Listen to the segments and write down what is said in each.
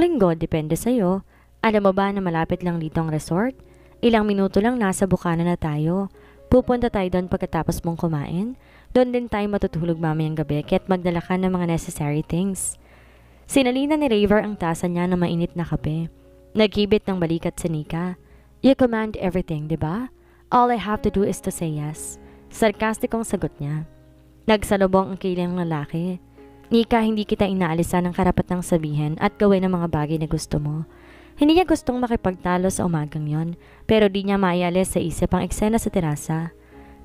Linggo, depende sa'yo. Alam mo ba na malapit lang dito ang resort? Ilang minuto lang nasa Bukana na tayo. Pupunta tayo doon pagkatapos mong kumain. Doon din tayo matutulog mamayang gabi kaya't magdala ka ng mga necessary things. Sinalina ni Raver ang tasa niya ng mainit na kape. Naghibit ng balikat si Nika. You command everything, di ba? All I have to do is to say yes. Sarkastikong sagot niya. Nagsalubong ang kiling lalaki. Nika, hindi kita inaalisan ng karapatang sabihin at gawin ang mga bagay na gusto mo. Hindi niya gustong makipagtalo sa umagang yon, pero di niya maialis sa isip ang eksena sa terasa.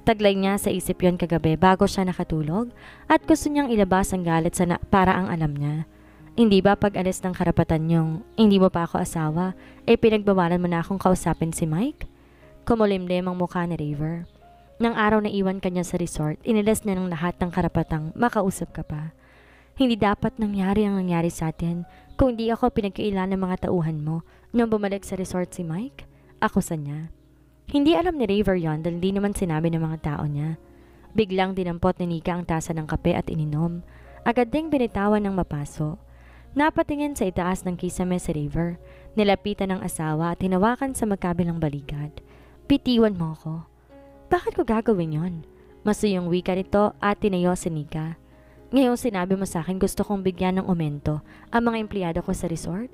Taglay niya sa isip yon kagabi bago siya nakatulog at gusto niyang ilabas ang galit para ang alam niya. Hindi ba pag-alis ng karapatan yung hindi mo pa ako asawa, pinagbawalan mo na akong kausapin si Mike? Kumulimlim ang mukha ni Raver. Nang araw na iwan kanya sa resort, inilas niya ng lahat ng karapatang makausap ka pa. Hindi dapat nangyari ang nangyari sa atin kung di ako pinagkailan ng mga tauhan mo nung bumalik sa resort si Mike. Ako sa niya. Hindi alam ni Raver yon dahil di naman sinabi ng mga tao niya. Biglang dinampot ni Nika ang tasa ng kape at ininom. Agad ding binitawan ng mapaso. Napatingin sa itaas ng kisame si Raver. Nilapitan ng asawa at hinawakan sa magkabilang balikat. Bitiwan mo ko. Bakit ko gagawin yon? Masuyong wika nito at tinayo si Nika. Ngayong sinabi mo sa akin gusto kong bigyan ng aumento ang mga empleyado ko sa resort?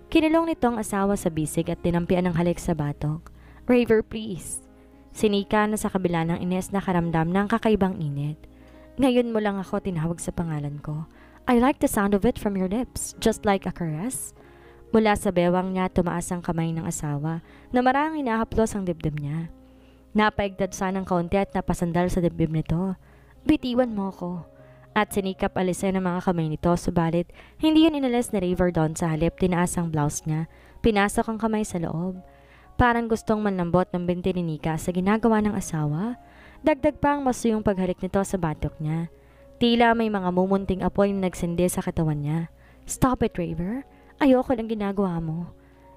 Kinulong nito ang asawa sa bisig at tinampian ng halik sa batok. Raver, please. Sinika na sa kabila ng Ines na karamdam ng kakaibang init. Ngayon mo lang ako tinawag sa pangalan ko. I like the sound of it from your lips, just like a caress. Mula sa bewang niya tumaas ang kamay ng asawa na marang inahaplos ang dibdib niya. Napaigdad siya ng kaunti at napasandal sa dibdib nito. Bitiwan mo ko. At sinikap alisin ang mga kamay nito, subalit hindi yun inalis ni Raver doon. Sa halip tinaas ang blouse niya, pinasok ang kamay sa loob. Parang gustong manlambot ng binti ni Nika sa ginagawa ng asawa. Dagdag pa ang masuyong paghalik nito sa batok niya. Tila may mga mumunting apoy na nagsindi sa katawan niya. Stop it, Raver. Ayoko lang ginagawa mo.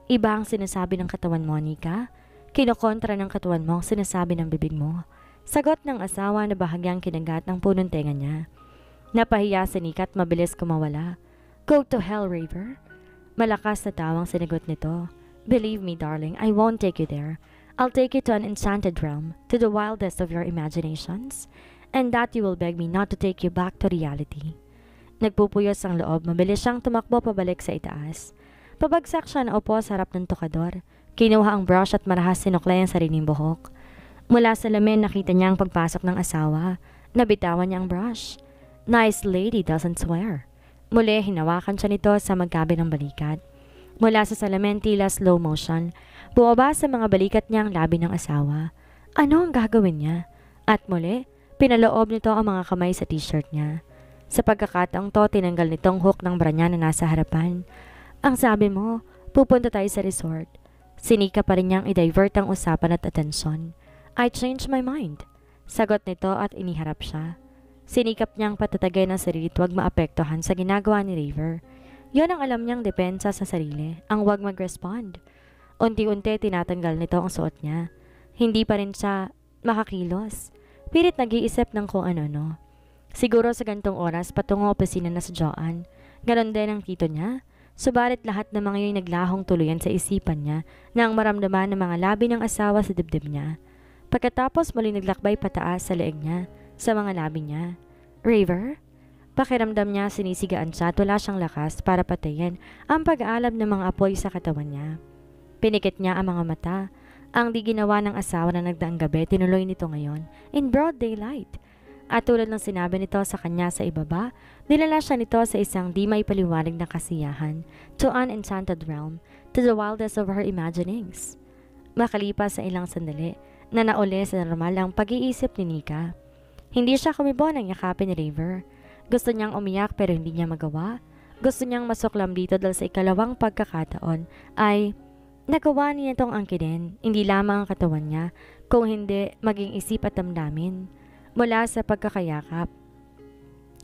Iba ang sinasabi ng katawan mo, Nika. Kinokontra ng katawan mo ang sinasabi ng bibig mo. Sagot ng asawa na bahagyang kinagat ng punong tenga niya. Napahiya si Nika at mabilis kumawala. Go to hell, Raver. Malakas na tawang sinagot nito. Believe me, darling, I won't take you there. I'll take you to an enchanted realm, to the wildest of your imaginations, and that you will beg me not to take you back to reality. Nagpupuyos ang loob, mabilis siyang tumakbo pabalik sa itaas. Pabagsak siya na upo sa harap ng tokador. Kinuha ang brush at marahas sinuklay ang sariling buhok. Mula sa lamin nakita niya ang pagpasok ng asawa. Nabitawan niya ang brush. Nice lady doesn't swear. Muli hinawakan siya nito sa magkabilang balikat. Mula sa salamin tila slow motion, bumaba sa mga balikat niya ang labi ng asawa. Ano ang gagawin niya? At muli, pinaloob nito ang mga kamay sa t-shirt niya. Sa pagkakataong to, tinanggal nitong hook ng bra niya na nasa harapan. Ang sabi mo, pupunta tayo sa resort. Sinika pa rin niyang i-divert ang usapan at atensyon. I changed my mind. Sagot nito at iniharap siya. Sinikap niyang patatagay ng sarili at huwag maapektuhan sa ginagawa ni Raver. Yon ang alam niyang depensa sa sarili, ang huwag mag-respond. Unti-unti tinatanggal nito ang suot niya. Hindi pa rin siya makakilos. Pilit nag-iisip ng kung ano-ano. Siguro sa gantong oras patungo opisina na sa Joanne. Ganon din ang tito niya. Subalit lahat ng mga yun naglahong tuluyan sa isipan niya nang maramdaman ng mga labi ng asawa sa dibdib niya. Pagkatapos muli naglakbay pataas sa leeg niya, sa mga labi niya. Raver? Pakiramdam niya sinisigaan siya at wala siyang lakas para patayin ang pag-aalab ng mga apoy sa katawan niya. Pinikit niya ang mga mata. Ang di ginawa ng asawa na nagdaang gabi, tinuloy nito ngayon, in broad daylight. At tulad ng sinabi nito sa kanya sa ibaba, nilala siya nito sa isang di may paliwanag na kasiyahan, to an enchanted realm, to the wildest of her imaginings. Makalipas sa ilang sandali, na nauli sa normal ang pag-iisip ni Nika. Hindi siya kumibo ng yakapin ni Raver. Gusto niyang umiyak pero hindi niya magawa. Gusto niyang masuklam dito dahil sa ikalawang pagkakataon ay nagawa niya itong angkinin, hindi lamang ang katawan niya, kung hindi maging isip at damdamin. Mula sa pagkakayakap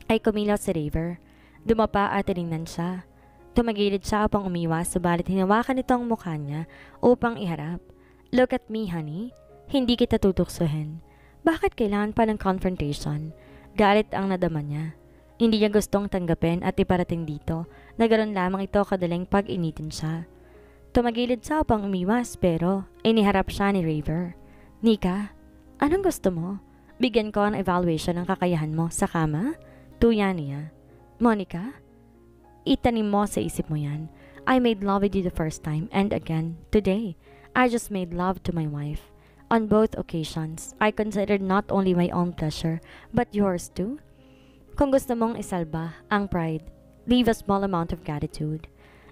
ay kumilos si Raver. Dumapa at tinignan siya. Tumagilid siya upang umiwas, subalit hinawakan nito ang mukha niya upang iharap. Look at me, honey. Hindi kita tutuksohin. Bakit kailangan pa ng confrontation? Galit ang nadama niya. Hindi niya gustong tanggapin at iparating dito na ganoon lamang ito kadaling pag-initin siya. Tumagilid siya upang umiwas pero iniharap siya ni Raver. Nika, anong gusto mo? Bigyan ko ng evaluation ng kakayahan mo sa kama? Tuya niya. Monica, itanim mo sa isip mo yan. I made love with you the first time and again today. I just made love to my wife. On both occasions, I considered not only my own pleasure but yours too. Kung gusto mong isalba ang pride, leave a small amount of gratitude.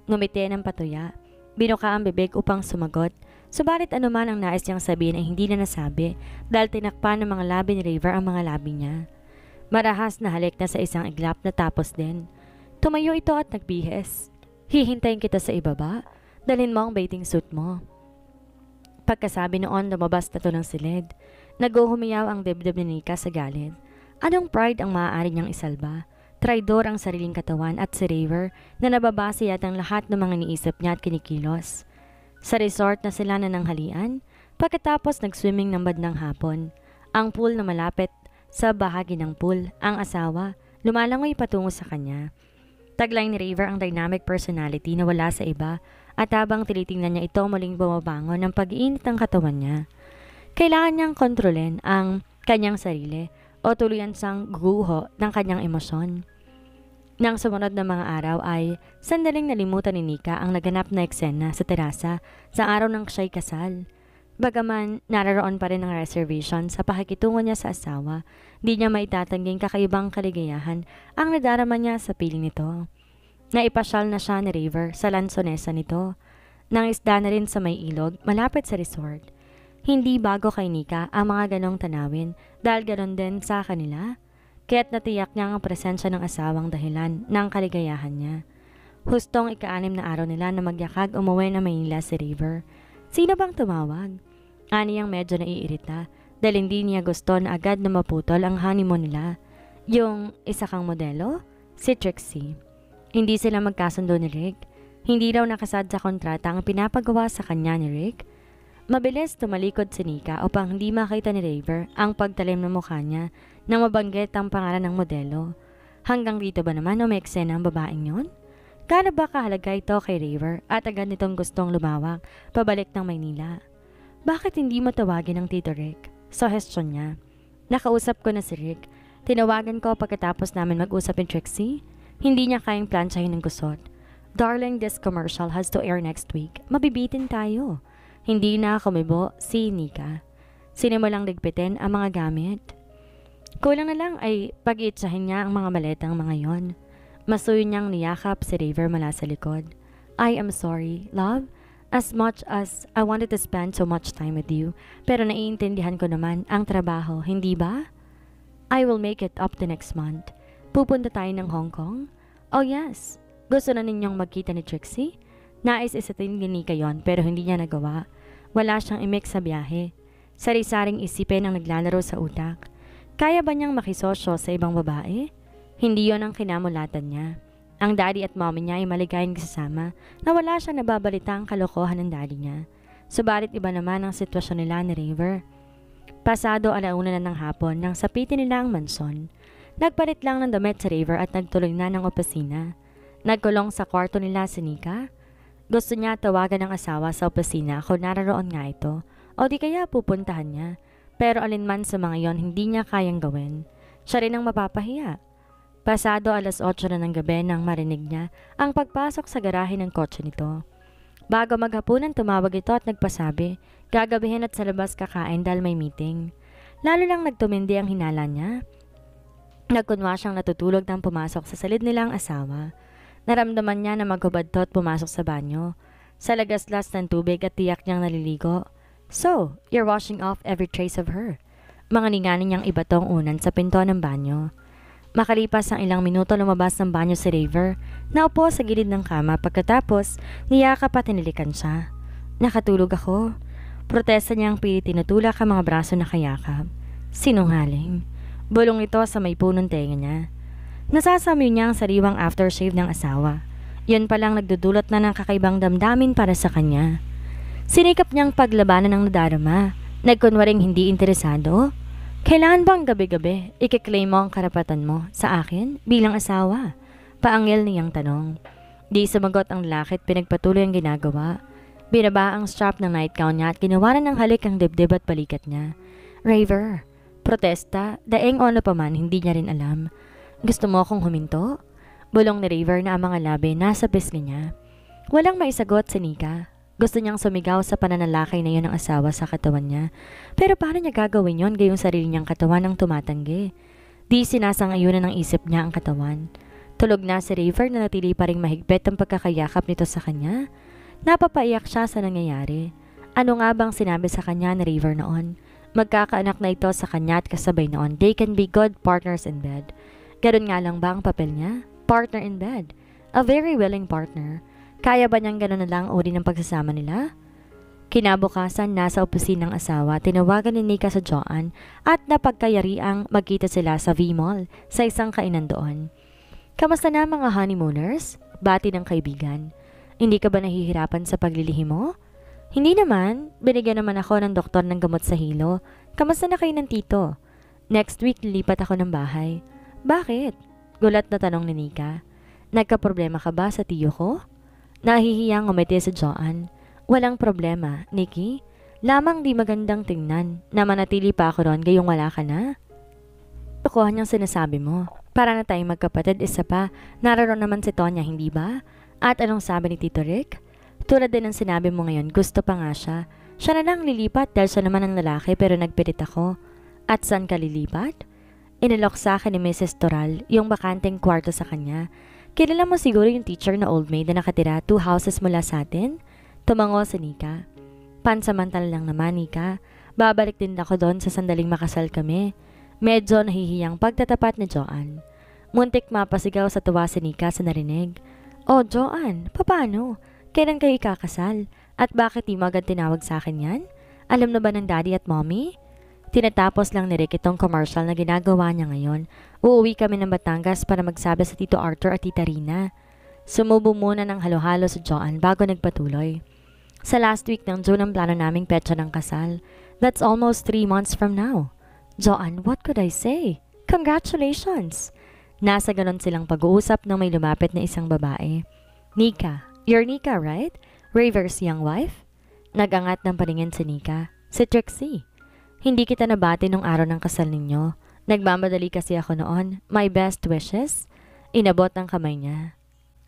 Ngumiti ng patuya. Binuka ang bibig upang sumagot. Subalit anuman ang nais niyang sabihin ay hindi na nasabi dahil tinakpan ng mga labi ni Raver ang mga labi niya. Marahas na halik na sa isang iglap na tapos din. Tumayo ito at nagbihes. Hihintayin kita sa ibaba. Dalhin mo ang bathing suit mo. Pagkasabi noon, lumabas na to ng silid. Naguhumiyaw ang dibdib ni Nika sa galit. Anong pride ang maaari niyang isalba? Traidor ang sariling katawan at si Raver na nababase yatang lahat ng mga niisip niya at kinikilos. Sa resort na sila nananghalian, pagkatapos nag-swimming ng bandang hapon. Ang pool na malapit sa bahagi ng pool, ang asawa, lumalangoy patungo sa kanya. Taglay ni Raver ang dynamic personality na wala sa iba at habang tinitingnan niya ito muling bumabangon ng pag-iinit ng katawan niya. Kailangan niyang kontrolin ang kanyang sarili o tuluyan siyang guho ng kanyang emosyon. Nang sumunod na mga araw ay sandaling nalimutan ni Nika ang naganap na eksena sa terasa sa araw ng siya'y kasal. Bagaman naroon pa rin ang reservation sa pakikitungo niya sa asawa, di niya maitatangging kakaibang kaligayahan ang nadarama niya sa piling nito. Naipasyal na siya ni Raver sa lansonesa nito. Nangisda na rin sa may ilog malapit sa resort. Hindi bago kay Nika ang mga ganong tanawin dahil ganon din sa kanila. Kaya't natiyak niya ang presensya ng asawang dahilan ng kaligayahan niya. Hustong ika-6 na araw nila na magyakag umuwi na Maynila si Raver. Sino bang tumawag? Aniyang medyo naiirita dahil hindi niya gusto na agad na maputol ang honeymoon nila. Yung isa kang modelo? Si Trixie. Hindi sila magkasundo ni Rick. Hindi raw nakasad sa kontrata ang pinapagawa sa kanya ni Rick. Mabilis tumalikod si Nika upang hindi makita ni Raver ang pagtalim ng mukha niya nang mabanggit ang pangalan ng modelo. Hanggang dito ba naman o may eksena ang babaeng yon? Gaano ba kahalaga ito kay Raver at agad nitong gustong lumawak pabalik ng Maynila? Bakit hindi mo tawagin ang Tito Rick? Suggestion niya. Nakausap ko na si Rick. Tinawagan ko pagkatapos namin mag-usap ni Trixie. Hindi niya kayang plansyahin ng gusot. Darling, this commercial has to air next week. Mabibitin tayo. Hindi na kumibo si Nika. Sinimulang ligpitin ang mga gamit. Kulang na lang ay pag-iitsahin niya ang mga maletang mga yon. Masuyo niyang niyakap si Raver mula sa likod. I am sorry, love. As much as I wanted to spend so much time with you, pero naiintindihan ko naman ang trabaho, hindi ba? I will make it up the next month. Pupunta tayo ng Hong Kong? Oh yes. Gusto na ninyong magkita ni Trixie? Nais isatin ni Nika yon pero hindi niya nagawa. Wala siyang imik sa biyahe. Sari-saring isipin ang naglalaro sa utak. Kaya ba niyang makisosyo sa ibang babae? Hindi yon ang kinamulatan niya. Ang daddy at mommy niya ay maligayang kasama na wala siyang nababalita ang kalokohan ng daddy niya. Subalit iba naman ang sitwasyon nila ni Raver. Pasado 1:00 na ng hapon nang sapitin nila ang manson. Nagpalit lang ng damit si Raver at nagtuloy na ng opisina. Nagkulong sa kwarto nila si Nika. Gusto niya tawagan ng asawa sa opisina kung naroon nga ito o di kaya pupuntahan niya. Pero alinman sa mga yon hindi niya kayang gawin. Siya rin ang mapapahiya. Pasado 8:00 na ng gabi nang marinig niya ang pagpasok sa garahe ng kotse nito. Bago maghapunan tumawag ito at nagpasabi, gagabihin at sa labas kakain dahil may meeting. Lalo lang nagtumindi ang hinala niya. Nagkunwa siyang natutulog nang pumasok sa salid nilang asawa. Naramdaman niya na maghubad to at pumasok sa banyo. Sa lagaslas ng tubig at tiyak niyang naliligo. So, you're washing off every trace of her. Mga ninganin niyang ibatong unan sa pinto ng banyo. Makalipas ang ilang minuto lumabas ng banyo si Raver. Naupo sa gilid ng kama pagkatapos niyakap at tinilikan siya. Nakatulog ako. Protesta niyang pilit tinutulak ang mga braso na kayakap. Sinungaling. Bulong ito sa may punong tenga niya. Nasasamyo niya ang sariwang aftershave ng asawa. Yun palang nagdudulot na ng kakaibang damdamin para sa kanya. Sinikap niyang paglabanan ng nadarama. Nagkunwaring hindi interesado. Kailangan bang gabi-gabi ikiklaim mo ang karapatan mo sa akin bilang asawa? Paangil niyang tanong. Di sumagot ang lalaki at pinagpatuloy ang ginagawa. Binaba ang strap ng nightgown niya at ginawaran ng halik ang dibdib at balikat niya. Raver, protesta, daeng ono pa man, hindi niya rin alam. Gusto mo akong huminto? Bulong ni Raver na ang mga labi nasa pisngi niya. Walang maisagot si Nika. Gusto niyang sumigaw sa pananalakay na yun ng asawa sa katawan niya. Pero paano niya gagawin yon gayong sarili niyang katawan ang tumatanggi? Di sinasang-ayunan ng isip niya ang katawan. Tulog na si Raver na natili pa ring mahigpit ang pagkakayakap nito sa kanya. Napapaiyak siya sa nangyayari. Ano nga bang sinabi sa kanya ni Raver noon? Magkakaanak na ito sa kanya at kasabay noon. They can be good partners in bed. Ganun nga lang ba ang papel niya? Partner in bed. A very willing partner. Kaya ba niyang gano'n na lang uri ng pagsasama nila? Kinabukasan, nasa opisina ng asawa, tinawagan ni Nika sa Joanne at napagkayariang magkita sila sa V-Mall sa isang kainan doon. Kamusta na mga honeymooners? Bati ng kaibigan. Hindi ka ba nahihirapan sa paglilihim mo? Hindi naman. Binigyan naman ako ng doktor ng gamot sa hilo. Kamusta na kayo ng tito? Next week lilipat ako ng bahay. Bakit? Gulat na tanong ni Nika. Nagka-problema ka ba sa tiyo ko? Nahihiyang umiti si Joanne. Walang problema, Nikki. Lamang di magandang tingnan na manatili pa ako ron gayong wala ka na. Tukuhan niyang sinasabi mo. Para na tayong magkapatid, isa pa. Naroon naman si Tonya, hindi ba? At anong sabi ni Tito Rick? Tulad din ng sinabi mo ngayon, gusto pa nga siya. Siya na lang lilipat dahil siya naman ang lalaki pero nagpilit ako. At saan ka lilipat? Inalok sa akin ni Mrs. Toral yung bakanteng kwarto sa kanya. Kilala mo siguro yung teacher na old maid na nakatira 2 houses mula sa atin? Tumango si Nika. Pansamantala lang naman, Nika. Babalik din ako doon sa sandaling makasal kami. Medyo nahihiyang pagtatapat ni Joanne. Muntik mapasigaw sa tuwa si Nika sa narinig. Oh, Joanne, paano? Kailan kayo ikakasal? At bakit di mo agad tinawag sa akin yan? Alam na ba ng daddy at mommy? Tinatapos lang ni Rick itong commercial na ginagawa niya ngayon. Uuwi kami ng Batangas para magsabi sa Tito Arthur at Tita Rina. Sumubo muna ng halo-halo si Joanne bago nagpatuloy. Sa last week ng June ang plano naming petsa ng kasal. That's almost 3 months from now. Joanne, what could I say? Congratulations! Nasa ganon silang pag-uusap nang may lumapit na isang babae. Nika, you're Nika, right? Raver's young wife? Nagangat ng paningin si Nika. Si Trixie. Hindi kita nabati nung araw ng kasal ninyo. Nagmamadali kasi ako noon. My best wishes? Inabot ang kamay niya.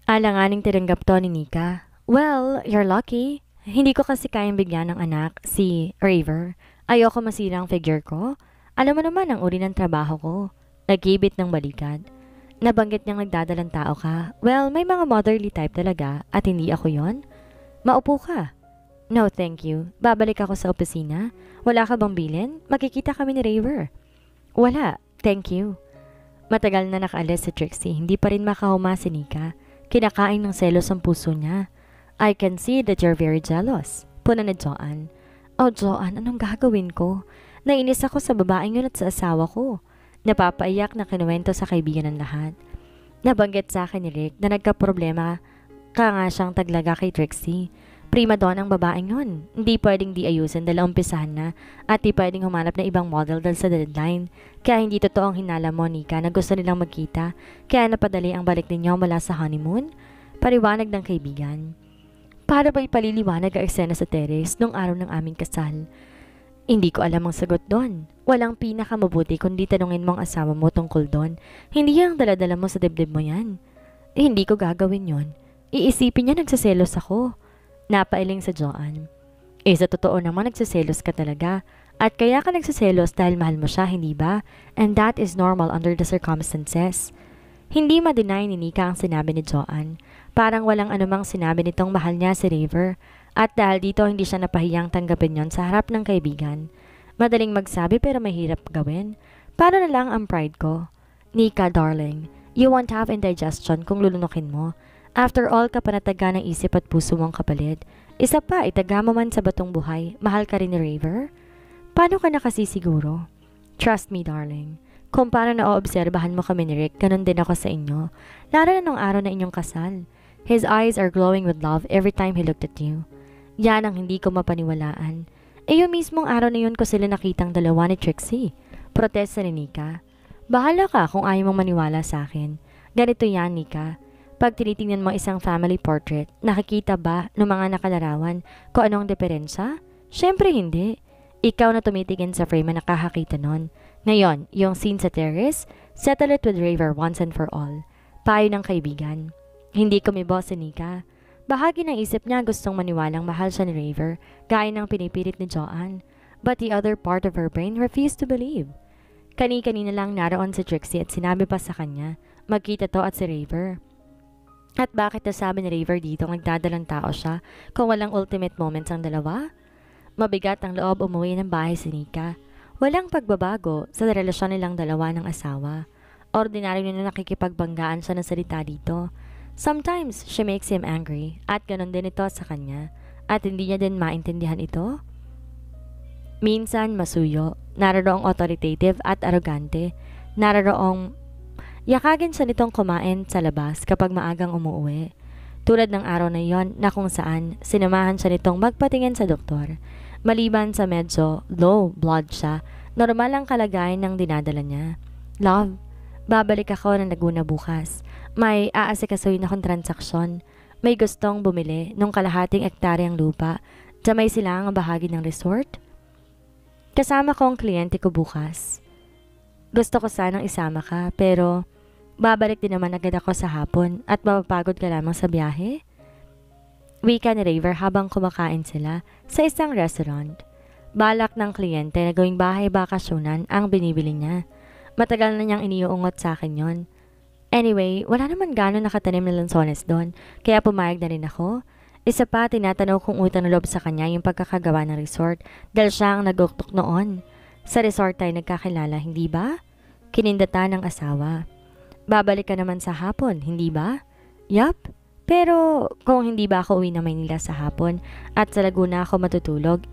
Alanganing tinanggap to ni Nika. Well, you're lucky. Hindi ko kasi kayang bigyan ng anak, si Raver. Ayoko masira ang figure ko. Alam mo naman ang uri ng trabaho ko. Nagkibit ng balikat. Nabanggit niyang nagdadalang tao ka. Well, may mga motherly type talaga at hindi ako yon. Maupo ka. No, thank you. Babalik ako sa opisina. Wala ka bang bilin? Makikita kami ni Raver. Wala, thank you. Matagal na nakaalis si Trixie. Hindi pa rin makahuma si Nika. Kinakain ng selos ang puso niya. I can see that you're very jealous. Puna ni Joanne. Oh, Joanne, anong gagawin ko? Nainis ako sa babaeng yun at sa asawa ko. Napapaiyak na kinuwento sa kaibigan ng lahat. Nabanggit sa akin ni Rick na nagka-problema ka nga siyang taglaga kay Trixie. Prima donna ang babaeng yun. Hindi pwedeng di ayusin dahil umpisahan na at di pwedeng humanap na ibang model dahil sa deadline. Kaya hindi totoo ang hinala mo, Nika, na gusto nilang magkita. Kaya napadali ang balik ninyo mula sa honeymoon. Pariwanag ng kaibigan. Para ba ipaliliwanag ang eksena sa terrace nung araw ng aming kasal? Hindi ko alam ang sagot doon. Walang pinakamabuti kundi tanungin mo ang asawa mo tungkol doon. Hindi ang daladala mo sa dibdib mo yan. Hindi ko gagawin yon. Iisipin niya nagsaselos ako. Napailing sa Joanne. Sa totoo naman nagsaselos ka talaga. At kaya ka nagsaselos dahil mahal mo siya, hindi ba? And that is normal under the circumstances. Hindi ma-deny ni Nika ang sinabi ni Joanne. Parang walang anumang sinabi nitong mahal niya si Raver. At dahil dito hindi siya napahiyang tanggapin yon sa harap ng kaibigan. Madaling magsabi pero mahirap gawin. Para na lang ang pride ko. Nika, darling, you won't have indigestion kung lulunukin mo. After all, kapanataga ng isip at puso mong kapalit. Isa pa, itaga mo man sa batong buhay, mahal ka rin ni Raver? Paano ka nakasisiguro? Trust me, darling. Kung paano naoobserbahan mo kami ni Rick, ganun din ako sa inyo. Lalo na nung araw na inyong kasal. His eyes are glowing with love every time he looked at you. Yan ang hindi ko mapaniwalaan. Yung mismong araw na yun ko sila nakitang dalawa ni Trixie. Protesta ni Nika. Bahala ka kung ayaw mong maniwala sa akin. Ganito yan, Nika. Pag tinitingnan mo isang family portrait, nakikita ba ng mga nakalarawan kung anong diferensya? Syempre hindi. Ikaw na tumitingin sa frame ang nakakakita nun. Ngayon, yung scene sa terrace, settle it with Raver once and for all. Payo ng kaibigan. Hindi kumibo si Nika. Bahagi ng isip niya gustong maniwalang mahal siya ni Raver, gaya ng pinipilit ni Joanne. But the other part of her brain refused to believe. Kani-kanina lang naroon si Trixie at sinabi pa sa kanya, magkita to at si Raver. At bakit nasabi ni Raver dito nagdadalang tao siya kung walang ultimate moments ang dalawa? Mabigat ang loob umuwi ng bahay si Nika. Walang pagbabago sa relasyon nilang dalawa ng asawa. Ordinaryo na nakikipagbanggaan siya ng salita dito. Sometimes, she makes him angry at ganon din ito sa kanya at hindi niya din maintindihan ito. Minsan masuyo, naroroong authoritative at arrogante, naroroong yakagin siya nitong kumain sa labas kapag maagang umuwi. Tulad ng araw na iyon na kung saan sinamahan siya nitong magpatingin sa doktor. Maliban sa medyo low blood siya, normal ang kalagayan ng dinadala niya. Love, babalik ako ng Laguna bukas. May aasikasuhin akong transaksyon. May gustong bumili ng kalahating ektaryang lupa sa may silangang bahagi ng resort. Kasama ko ang kliyente ko bukas. Gusto ko sanang isama ka pero babalik din naman agad ako sa hapon at mapapagod ka lamang sa biyahe. Wika ni Raver habang kumakain sila sa isang restaurant. Balak ng kliyente na gawing bahay bakasyonan ang binibili niya. Matagal na niyang iniuungot sa akin yon. Anyway, wala naman gano'n nakatanim na lansones doon, kaya pumayag na rin ako. Isa pa, tinatanong kung utang na loob sa kanya yung pagkakagawa ng resort dahil siya ang naguktok noon. Sa resort tayo nagkakilala, hindi ba? Kinindata ng asawa. Babalik ka naman sa hapon, hindi ba? Yup. Pero kung hindi ba ako uwi na Maynila sa hapon at sa Laguna ako matutulog,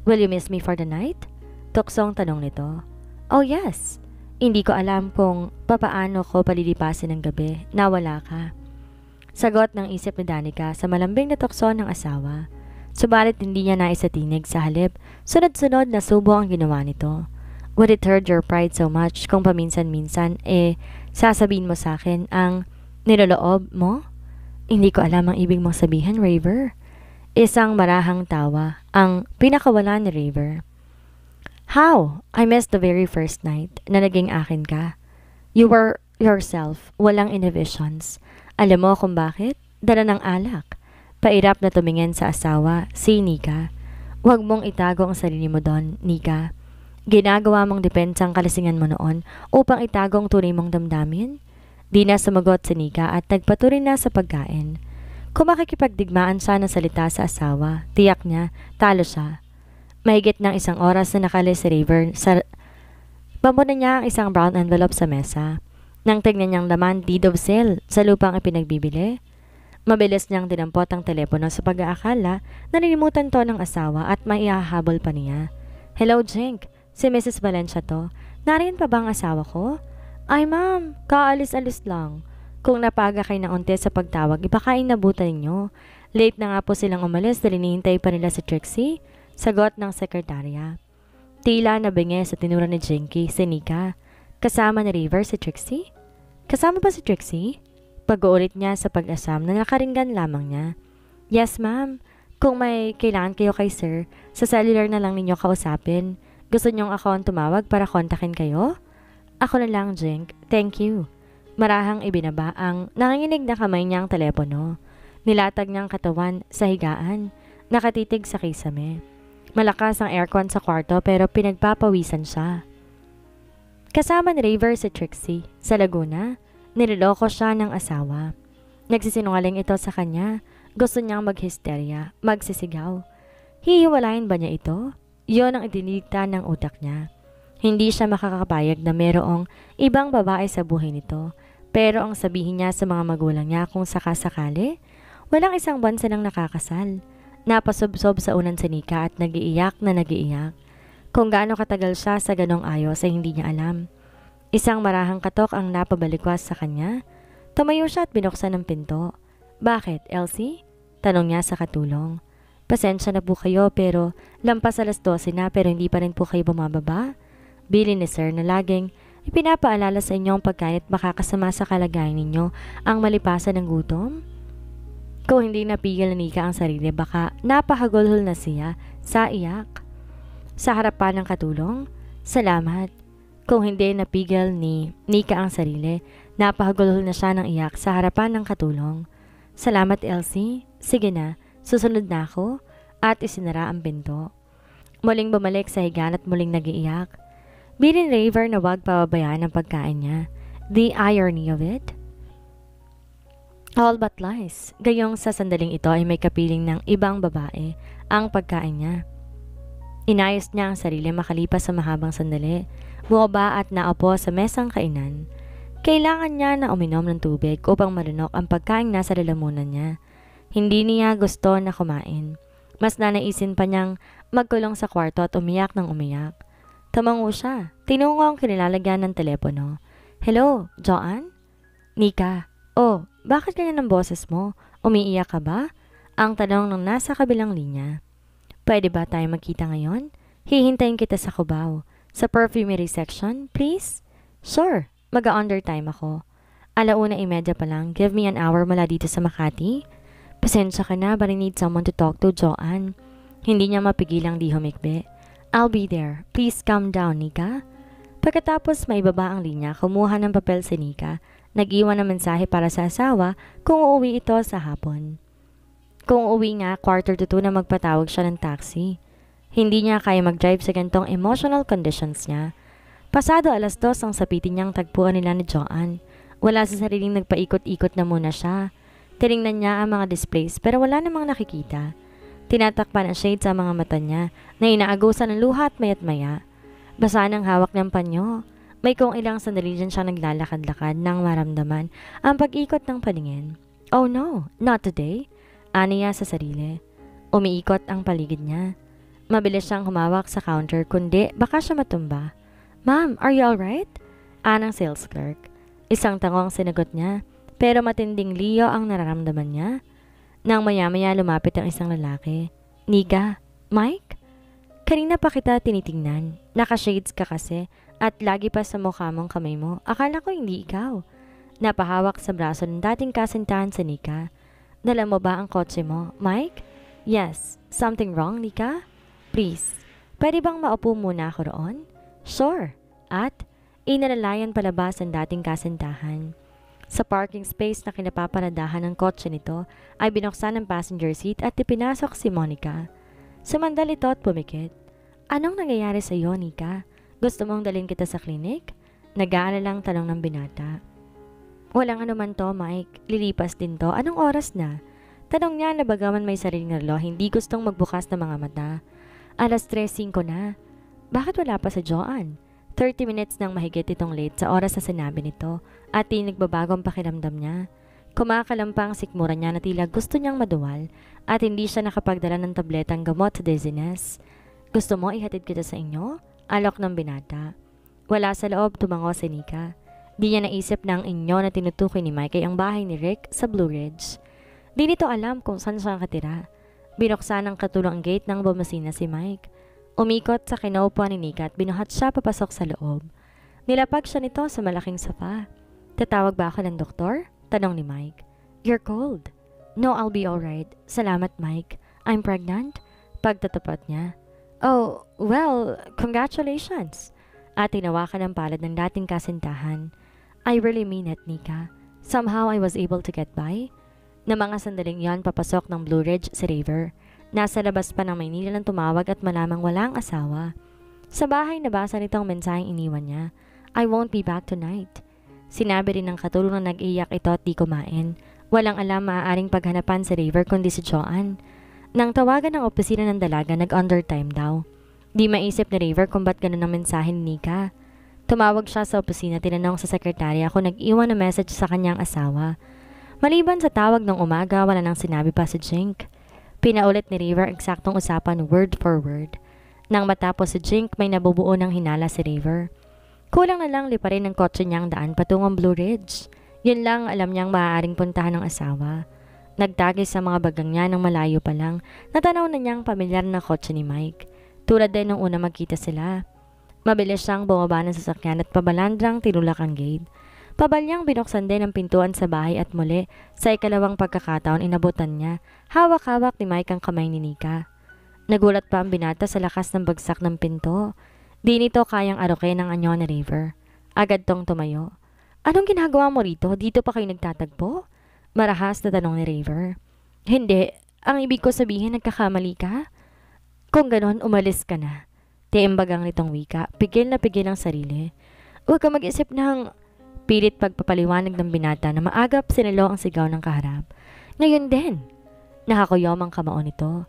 will you miss me for the night? Tuksong tanong nito. Oh yes. Hindi ko alam kung papaano ko palilipasin ng gabi na wala ka. Sagot ng isip ni Danica sa malambing na tukso ng asawa. Subalit hindi niya naisatinig sa halip, sunod-sunod na subo ang ginawa nito. Would it hurt your pride so much kung paminsan-minsan sasabihin mo sa akin ang niloloob mo? Hindi ko alam ang ibig mong sabihin, Raver. Isang marahang tawa ang pinakawala ni Raver. How? I missed the very first night na naging akin ka. You were yourself, walang inhibitions. Alam mo kung bakit? Dala ng alak. Pairap na tumingin sa asawa, si Nika. Huwag mong itago ang sarili mo doon, Nika. Ginagawa mong depensang kalasingan mo noon upang itago ang tunay mong damdamin? Di na sumagot si Nika at nagpatuloy na sa pagkain. Kung makikipagdigmaan siya ng salita sa asawa, tiyak niya, talo siya. Mahigit ng isang oras na nakalis si Raver pamunan niya ang isang brown envelope sa mesa. Nang tignan niyang laman, deed of sale sa lupang ipinagbibili. Mabilis niyang dinampot ang telepono sa pag-aakala na nilimutan to ng asawa at maihahabol pa niya. Hello, Jink. Si Mrs. Valencia to. Nariyan pa bang asawa ko? Ay ma'am, kaalis-alis lang. Kung napaga kayo ng unti sa pagtawag, ipakain na buta ninyo. Late na nga po silang umalis dahil hinihintay pa nila si Trixie. Sagot ng sekretarya. Tila nabingi sa tinura ni Jinky, si Nika. Kasama ni River si Trixie? Kasama ba si Trixie? Pag-uulit niya sa pag-asam na nakaringgan lamang niya. Yes ma'am. Kung may kailangan kayo kay sir, sa cellular na lang ninyo kausapin. Gusto niyong ako ang tumawag para kontakin kayo? Ako na lang, Jink. Thank you. Marahang ibinaba ang nanginginig na kamay niyang telepono. Nilatag niyang katawan sa higaan. Nakatitig sa kisame. Malakas ang aircon sa kwarto pero pinagpapawisan siya. Kasama ni Raver si Trixie. Sa Laguna, niloloko siya ng asawa. Nagsisinungaling ito sa kanya. Gusto niyang maghisterya, magsisigaw. Hihiwalayin ba niya ito? Iyon ang idinigta ng utak niya. Hindi siya makakapayag na mayroong ibang babae sa buhay nito. Pero ang sabihin niya sa mga magulang niya kung sakasakali, walang isang buwan silang nakakasal. Napasubsob sa unan si Nika at nagiiyak na nagiiyak. Kung gaano katagal siya sa ganong ayos ay hindi niya alam. Isang marahang katok ang napabalikwas sa kanya. Tumayo siya at binuksan ng pinto. Bakit, Elsie? Tanong niya sa katulong. Pasensya na po kayo pero lampas alas 12 na pero hindi pa rin po kayo bumababa. Bili ni sir na laging Ipinapaalala sa inyo ang pagkain at makakasama sa kalagayan ninyo ang malipasan ng gutom? Kung hindi napigil ni Nika ang sarili, baka napahagulhol na siya sa iyak. Sa harapan ng katulong, salamat. Kung hindi napigil ni Nika ang sarili, napahagulhol na siya ng iyak sa harapan ng katulong. Salamat, Elsie. Sige na, susunod na ako. At isinara ang pinto. Muling bumalik sa higaan at muling nag-iiyak. Bilin Raver na wag pababayaan ang pagkain niya. The irony of it. All but lies. Gayong sa sandaling ito ay may kapiling ng ibang babae ang pagkain niya. Inayos niya ang sarili makalipas sa mahabang sandali. Bumaba at naupo sa mesang kainan. Kailangan niya na uminom ng tubig upang malunok ang pagkain nasa lalamunan niya. Hindi niya gusto na kumain. Mas nanaisin pa niyang magkulong sa kwarto at umiyak ng umiyak. Tumango siya. Tinungo ang kinilalagyan ng telepono. Hello, Joanne? Nika. Oh, bakit ganyan ang boses mo? Umiiyak ka ba? Ang tanong ng nasa kabilang linya. Pwede ba tayo magkita ngayon? Hihintayin kita sa Cubao. Sa perfumery section, please? Sure, mag-a-under time ako. 1:30 pa lang, give me an hour mula dito sa Makati. Pasensya ka na, but I need someone to talk to, Joanne. Hindi niya mapigilang di humikbi. I'll be there. Please calm down, Nika. Pagkatapos maibaba ang linya, kumuha ng papel si Nika. Nag-iwan ng mensahe para sa asawa kung uuwi ito sa hapon. Kung uuwi nga, 1:45 na magpatawag siya ng taxi. Hindi niya kaya mag-drive sa gantong emotional conditions niya. Pasado 2:00 ang sapitin niyang tagpuan nila ni Joanne. Wala sa sariling nagpaikot-ikot na muna siya. Tiningnan niya ang mga displays pero wala namang nakikita. Tinatakpan ang shade sa mga mata niya na inaagusan ng luha at mayat maya. Basa ng hawak ng panyo. May kung ilang sandali dyan siya naglalakad-lakad nang maramdaman ang pag-ikot ng paningin. Oh no, not today. Aniya sa sarili. Umiikot ang paligid niya. Mabilis siyang humawak sa counter kundi baka siya matumba. Ma'am, are you alright? Anang sales clerk. Isang tango ang sinagot niya pero matinding liyo ang nararamdaman niya. Nang maya-maya lumapit ang isang lalaki. Nika? Mike? Kanina pa kita tinitingnan. Naka-shades ka kasi at lagi pa sa mukha mong kamay mo. Akala ko hindi ikaw. Napahawak sa braso ng dating kasintahan sa Nika. Dala mo ba ang kotse mo, Mike? Yes. Something wrong, Nika? Please, pwede bang maupo muna ako roon? Sure. At inalalayan palabas ang dating kasintahan. Sa parking space na kinapaparadahan ng kotse nito ay binuksan ang passenger seat at ipinasok si Monica. Sumandal ito at pumikit. Anong nangyayari sa iyo, Nika? Gusto mong dalhin kita sa klinik? Nag-aalalang tanong ng binata. Walang anuman to, Mike. Lilipas din to. Anong oras na? Tanong niya na bagaman may sariling relo, hindi gustong magbukas ng mga mata. 3:05 na. Bakit wala pa sa Joanne? 30 minutes nang mahigit itong late sa oras na sinabi nito at di nagbabagong pakiramdam niya. Kumakalampang sikmura niya na tila gusto niyang maduwal at hindi siya nakapagdala ng tabletang gamot sa dizziness. Gusto mo ihatid kita sa inyo? Alok ng binata. Wala sa loob, tumango si Nika. Di niya naisip na ang inyo na tinutukoy ni Mike ay ang bahay ni Rick sa Blue Ridge. Di nito alam kung saan siya katira. Binuksan ng katulong ang gate nang bumasina si Mike. Umikot sa kinaupuan ni Nika at binuhat siya papasok sa loob. Nilapag siya nito sa malaking sofa. Tatawag ba ako ng doktor? Tanong ni Mike. You're cold. No, I'll be alright. Salamat, Mike. I'm pregnant? Pagtatapat niya. Oh, well, congratulations. At tinawakan ang palad ng dating kasintahan. I really mean it, Nika. Somehow I was able to get by. Na mga sandaling yon papasok ng Blue Ridge si Raver. Nasa labas pa ng Maynila nang tumawag at malamang walang asawa. Sa bahay nabasa nitong mensaheng iniwan niya. I won't be back tonight. Sinabi rin ng katulong na nag-iyak ito at di kumain. Walang alam maaaring paghanapan si Raver kundi si Joanne. Nang tawagan ng opisina ng dalaga, nag-undertime daw. Di maisip ni Raver kung ba't ganun ang mensahe ni Nika. Tumawag siya sa opisina, tinanong sa sekretarya kung nag-iwan ng message sa kanyang asawa. Maliban sa tawag ng umaga, wala nang sinabi pa si Jink. Pinaulit ni Raver eksaktong usapan word for word. Nang matapos si Jink, may nabubuo ng hinala si Raver. Kulang na lang liparin ng kotse niyang daan patungong Blue Ridge. Yun lang alam niyang maaaring puntahan ng asawa. Nagtagis sa mga bagang niya ng malayo pa lang, natanaw na niyang pamilyar na kotse ni Mike. Tulad din nung una magkita sila. Mabilis siyang bumaba ng sasakyan at pabalandrang tinulak ang gate. Pabalyang binuksan din ang pintuan sa bahay at muli, sa ikalawang pagkakataon inabutan niya, hawak-hawak ni Mike ang kamay ni Nika. Nagulat pa ang binata sa lakas ng bagsak ng pinto. Di nito kayang arukin ng anyo ni River. Agad tong tumayo. Anong ginagawa mo rito? Dito pa kayo nagtatagpo? Marahas na tanong ni River. Hindi. Ang ibig ko sabihin, nagkakamali ka? Kung ganon, umalis ka na. Tiimbagang nitong wika. Pigil na pigil ang sarili. Huwag ka mag-isip ng... Pilit pagpapaliwanag ng binata na maagap sinalo ang sigaw ng kaharap. Ngayon din. Nakakuyom ang kamao nito.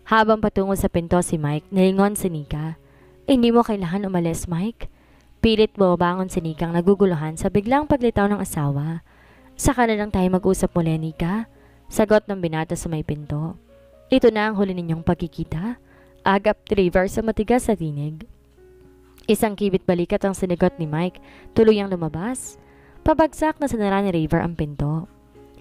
Habang patungo sa pinto si Mike, nilingon si Nika. Hindi mo kailangan umalis, Mike. Pilit bumabangon si Nika ang naguguluhan sa biglang paglitaw ng asawa. Saka na lang tayo mag-usap muli, Nika. Sagot ng binata sa may pinto. Ito na ang huli ninyong pagkikita. Agap ni River sa matigas sa tinig. Isang kibit balikat ang sinigot ni Mike, tuluyang lumabas. Pabagsak na sinara ni River ang pinto.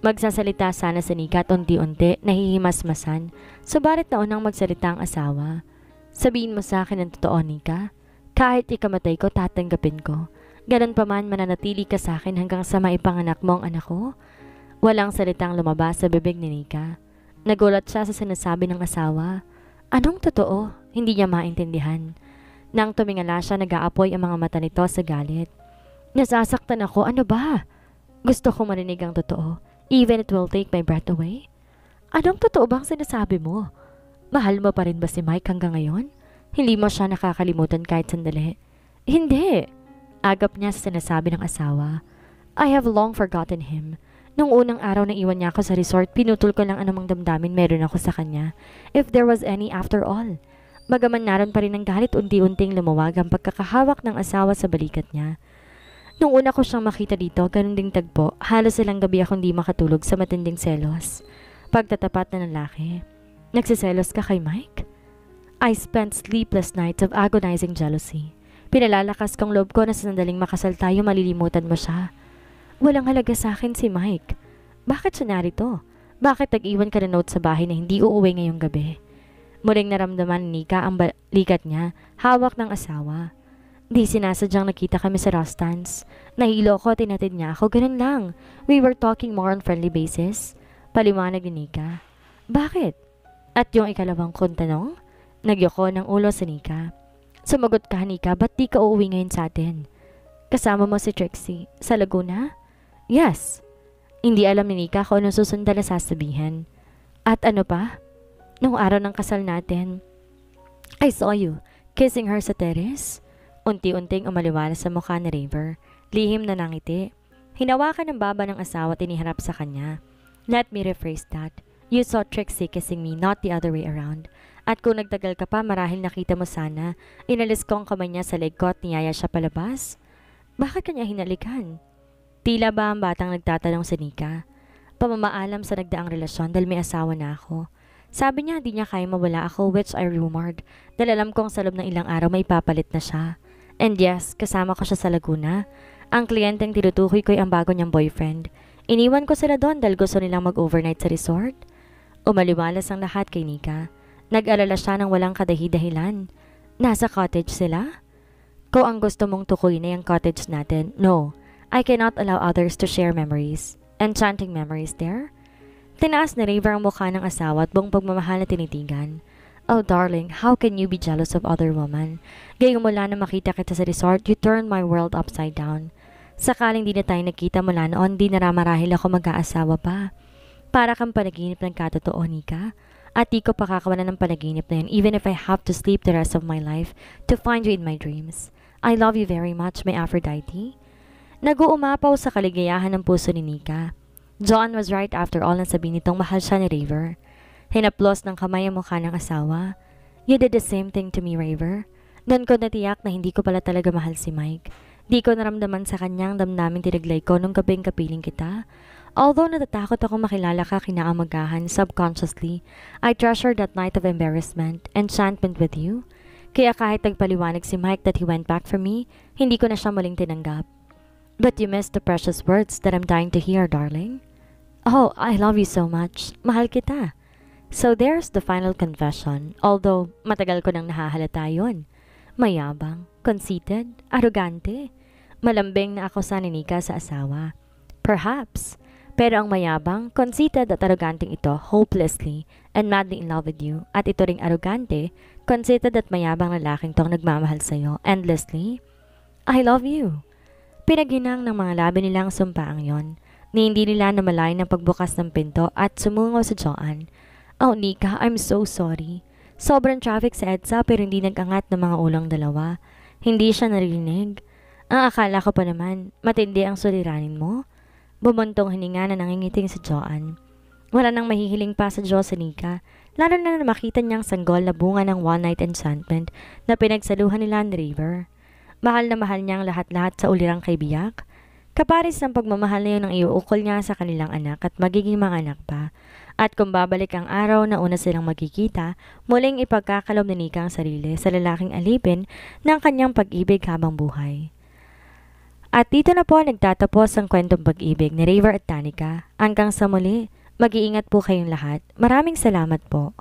Magsasalita sana si Nika at unti-unti nahihimasmasan, subalit naunang magsalita ang asawa. Sabihin mo sa akin ang totoo, Nika. Kahit ikamatay ko, tatanggapin ko. Ganon pa man mananatili ka sa akin hanggang sa maipanganak mo ang anak ko. Walang salitang lumabas sa bibig ni Nika. Nagulat siya sa sinasabi ng asawa. Anong totoo? Hindi niya maintindihan. Nang tumingala siya, nag-aapoy ang mga mata nito sa galit. Nasasaktan ako, ano ba? Gusto ko marinig ang totoo, even it will take my breath away. Anong totoo bang sinasabi mo? Mahal mo pa rin ba si Mike hanggang ngayon? Hindi mo siya nakakalimutan kahit sandali? Hindi. Agap niya sa sinasabi ng asawa. I have long forgotten him. Nung unang araw na iwan niya ako sa resort, pinutol ko lang anumang damdamin meron ako sa kanya. If there was any after all. Bagaman naroon pa rin ang galit, unti-unting lumuwag ang pagkakahawak ng asawa sa balikat niya. Nung una ko siyang makita dito, ganun ding tagpo, halos ilang gabi akong di makatulog sa matinding selos. Pagtatapat na lalaki. Nagsiselos ka kay Mike? I spent sleepless nights of agonizing jealousy. Pinalalakas kong loob ko na sa sandaling makasal tayo, malilimutan mo siya. Walang halaga sa akin si Mike. Bakit siya narito? Bakit nag-iwan ka na note sa bahay na hindi uuwi ngayong gabi? Muling naramdaman ni Nika ang balikat niya, hawak ng asawa. Di sinasadyang nakita kami sa Rostans. Nahilo ko, tinatid niya ako, ganun lang. We were talking more on friendly basis. Paliwanag ni Nika. Bakit? At yung ikalawang kong tanong? Nagyoko ng ulo si Nika. Sumagot ka, Nika, ba't di ka uuwi ngayon sa atin? Kasama mo si Trixie sa Laguna? Yes. Hindi alam ni Nika kung ano susundan na sasabihin. At ano pa? Nung araw ng kasal natin, I saw you kissing her sa terrace. Unti-unting umaliwala sa mukha ni River. Lihim na nangiti. Hinawakan ng baba ng asawa at iniharap sa kanya. Let me rephrase that. You saw Trixie kissing me, not the other way around. At kung nagtagal ka pa, marahil nakita mo sana. Inalis ko ang kamay niya sa leg ko at niyaya siya palabas. Bakit kanya hinalikan? Tila ba ang batang nagtatanong sa Nika? Pamamaalam sa nagdaang relasyon dahil may asawa na ako. Sabi niya hindi niya kaya mawala ako, which I rumored. Dahil alam kong sa loob ng ilang araw may papalit na siya. And yes, kasama ko siya sa Laguna. Ang kliyenteng tinutukoy ko ay ang bago niyang boyfriend. Iniwan ko sila doon dahil gusto nilang mag-overnight sa resort. Umaliwalas ang lahat kay Nika. Nag-alala siya ng walang kadahi-dahilan. Nasa cottage sila? Kung ang gusto mong tukoy na yung cottage natin, no. I cannot allow others to share memories. Enchanting memories there. Tinaas ni River ang mukha ng asawa at buong pagmamahal na tinitigan. Oh darling, how can you be jealous of other woman? Gayong mula na makita kita sa resort, you turned my world upside down. Sakaling di na tayo nagkita mula noon, di na marahil ako mag-aasawa pa. Para kang panaginip ng katotoo, Nika. At di ko pa kakawalan ng panaginip na yun, even if I have to sleep the rest of my life to find you in my dreams. I love you very much, my Aphrodite. Nag-uumapaw sa kaligayahan ng puso ni Nika. John was right after all nang sabihin nitong mahal siya ni River. Hinaplos ng kamay ang mukha ng asawa. You did the same thing to me, River. Doon ko natiyak na hindi ko pala talaga mahal si Mike. Di ko naramdaman sa kanyang damdamin tinaglay ko nung gabing kapiling kita. Although natatakot ako makilala ka kinaamagahan, subconsciously, I treasured that night of embarrassment, enchantment with you. Kaya kahit nagpaliwanag si Mike that he went back for me, hindi ko na siya muling tinanggap. But you missed the precious words that I'm dying to hear, darling. Oh, I love you so much. Mahal kita. So there's the final confession, although matagal ko nang nahahalata yun. Mayabang, conceited, arrogante. Malambing na ako sa ni Nika sa asawa. Perhaps. Pero ang mayabang, conceited at arroganteng ito hopelessly and madly in love with you. At ito ring arrogante, conceited at mayabang lalaking tong nagmamahal sa'yo endlessly. I love you. Pinaghinang ng mga labi nilang sumpaang yon, ni hindi nila namalay ng pagbukas ng pinto at sumungaw sa Joanne. Oh Nika, I'm so sorry. Sobrang traffic sa EDSA pero hindi nag-angat ng mga ulang dalawa. Hindi siya narinig. Ang akala ko pa naman, matindi ang suliranin mo. Bumuntong hininga na nangingiting si Joanne. Wala nang mahihiling pa sa Diyos si Nika, lalo na makita niyang sanggol na bunga ng one-night enchantment na pinagsaluhan nila ni River. Mahal na mahal niyang lahat-lahat sa ulirang kay Biak. Kaparis ng pagmamahal na yun ang iuukol niya sa kanilang anak at magiging mga anak pa. At kung babalik ang araw na una silang magkikita, muling ipagkakalob ni Nika ang sarili sa lalaking alipin ng kanyang pag-ibig habang buhay. At dito na po nagtatapos ang kwentong pag-ibig ni River at Danica. Hanggang sa muli, mag-iingat po kayong lahat. Maraming salamat po.